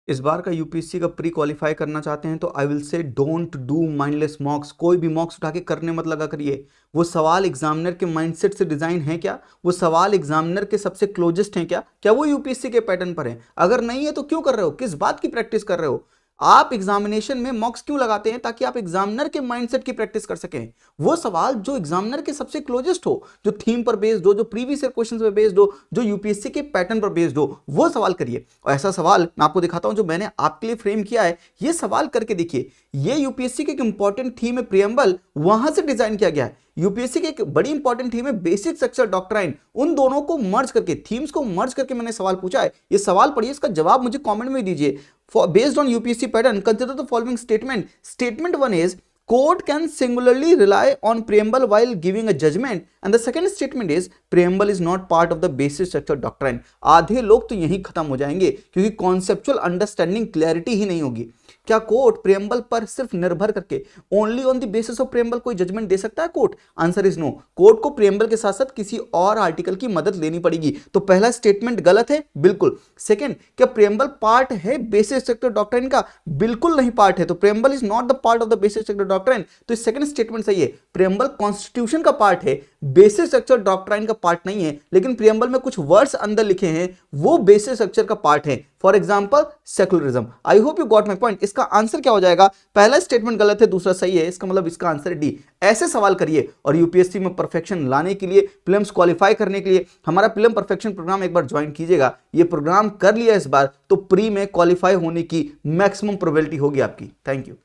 इस बार का यूपीएससी का प्री क्वालिफाई करना चाहते हैं तो I will say don't do mindless मॉक्स। कोई भी मॉक्स उठा के करने मत लगा करिए। वो सवाल एग्जामिनर के माइंडसेट से डिजाइन है क्या? वो सवाल एग्जामिनर के सबसे क्लोजेस्ट हैं क्या? क्या वो यूपीएससी के पैटर्न पर है? अगर नहीं है तो क्यों कर रहे हो? किस बात की प्रैक्टिस कर रहे हो? आप एग्जामिनेशन में मॉक्स क्यों लगाते हैं? ताकि आप एग्जामिनर के माइंडसेट की प्रैक्टिस कर सकें। वो सवाल जो एग्जामिनर के सबसे क्लोजेस्ट हो, जो थीम पर बेस्ड हो, जो प्रीवियस ईयर क्वेश्चंस पर बेस्ड हो, जो यूपीएससी के पैटर्न पर बेस्ड हो, वो सवाल करिए। और ऐसा सवाल मैं आपको दिखाता हूं जो मैंने आपके लिए फ्रेम किया है। ये सवाल करके देखिए। ये यूपीएससी की एक इंपॉर्टेंट थीम है प्रियम्बल, वहां से डिजाइन किया गया है। यूपीएससी की एक बड़ी इंपॉर्टेंट थीम है बेसिक स्ट्रक्चर डॉक्ट्राइन। उन दोनों को मर्ज करके, थीम्स को मर्ज करके मैंने सवाल पूछा है। ये सवाल पढ़िए, इसका जवाब मुझे कमेंट में दीजिए। Based on UPSC pattern, consider the following statement. Statement 1 is court can singularly rely on preamble while giving a judgment, and the second statement is preamble is not part of the basic structure doctrine. आधे लोग तो यहीं खत्म हो जाएंगे क्योंकि conceptual understanding clarity ही नहीं होगी। क्या कोर्ट प्रियम्बल पर सिर्फ निर्भर करके, only on the basis of preamble कोई जजमेंट दे सकता है court? Answer is no. Court को प्रियम्बल के साथ साथ किसी और आर्टिकल की मदद लेनी पड़ेगी। तो पहला स्टेटमेंट गलत है, बिल्कुल। सेकंड, क्या प्रियम्बल पार्ट है बेसिक स्ट्रक्चर डॉक्ट्राइन का? बिल्कुल नहीं पार्ट है। तो preamble is not the part of the basic structure doctrine. तो सेकंड स्टेटमेंट सही है। प्रियम्बल कॉन्स्टिट्यूशन का पार्ट है, बेसिक स्ट्रक्चर डॉक्ट्राइन का पार्ट नहीं है। लेकिन प्रियम्बल में कुछ वर्ड्स अंदर लिखे हैं, वो बेसिक स्ट्रक्चर का पार्ट है। For example secularism. I hope you got my point. इसका आंसर क्या हो जाएगा? पहला स्टेटमेंट गलत है, दूसरा सही है। इसका मतलब इसका आंसर है डी। ऐसे सवाल करिए और यूपीएससी में परफेक्शन लाने के लिए, प्रीलिम्स क्वालिफाई करने के लिए हमारा प्रीलिम परफेक्शन प्रोग्राम एक बार ज्वाइन कीजिएगा। ये प्रोग्राम कर लिया इस बार तो प्री में क्वालिफाई होने की मैक्सिमम प्रोबेबिलिटी होगी आपकी। Thank you.